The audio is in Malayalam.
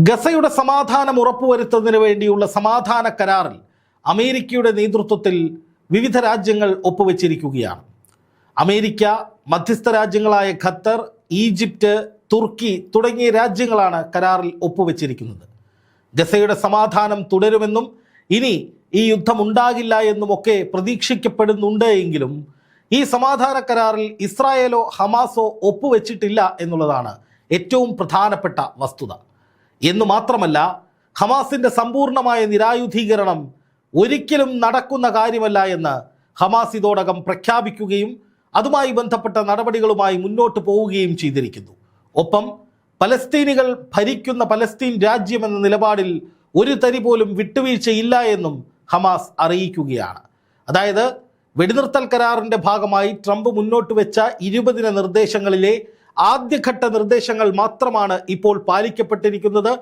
ഗസയുടെ സമാധാനം ഉറപ്പുവരുത്തുന്നതിന് വേണ്ടിയുള്ള സമാധാന കരാറിൽ അമേരിക്കയുടെ നേതൃത്വത്തിൽ വിവിധ രാജ്യങ്ങൾ ഒപ്പുവെച്ചിരിക്കുകയാണ്. അമേരിക്ക, മധ്യസ്ഥ രാജ്യങ്ങളായ ഖത്തർ, ഈജിപ്റ്റ്, തുർക്കി തുടങ്ങിയ രാജ്യങ്ങളാണ് കരാറിൽ ഒപ്പുവെച്ചിരിക്കുന്നത്. ഗസയുടെ സമാധാനം തുടരുമെന്നും ഇനി ഈ യുദ്ധം ഉണ്ടാകില്ല എന്നുമൊക്കെ പ്രതീക്ഷിക്കപ്പെടുന്നുണ്ട് എങ്കിലും ഈ സമാധാന കരാറിൽ ഇസ്രായേലോ ഹമാസോ ഒപ്പുവെച്ചിട്ടില്ല എന്നുള്ളതാണ് ഏറ്റവും പ്രധാനപ്പെട്ട വസ്തുത. എന്നു മാത്രമല്ല, ഹമാസിൻ്റെ സമ്പൂർണമായ നിരായുധീകരണം ഒരിക്കലും നടക്കുന്ന കാര്യമല്ല എന്ന് ഹമാസ് ഇതോടകം പ്രഖ്യാപിക്കുകയും അതുമായി ബന്ധപ്പെട്ട നടപടികളുമായി മുന്നോട്ട് പോവുകയും ചെയ്തിരിക്കുന്നു. ഒപ്പം പലസ്തീനികൾ ഭരിക്കുന്ന പലസ്തീൻ രാജ്യമെന്ന നിലപാടിൽ ഒരു തരി പോലും വിട്ടുവീഴ്ചയില്ല എന്നും ഹമാസ് അറിയിക്കുകയാണ്. അതായത് വെടിനിർത്തൽ കരാറിൻ്റെ ഭാഗമായി ട്രംപ് മുന്നോട്ട് വെച്ച 20 നിർദ്ദേശങ്ങളിലെ ആദ്യഘട്ട നിർദ്ദേശങ്ങൾ മാത്രമാണ് ഇപ്പോൾ പാലിക്കപ്പെട്ടിരിക്കുന്നത്.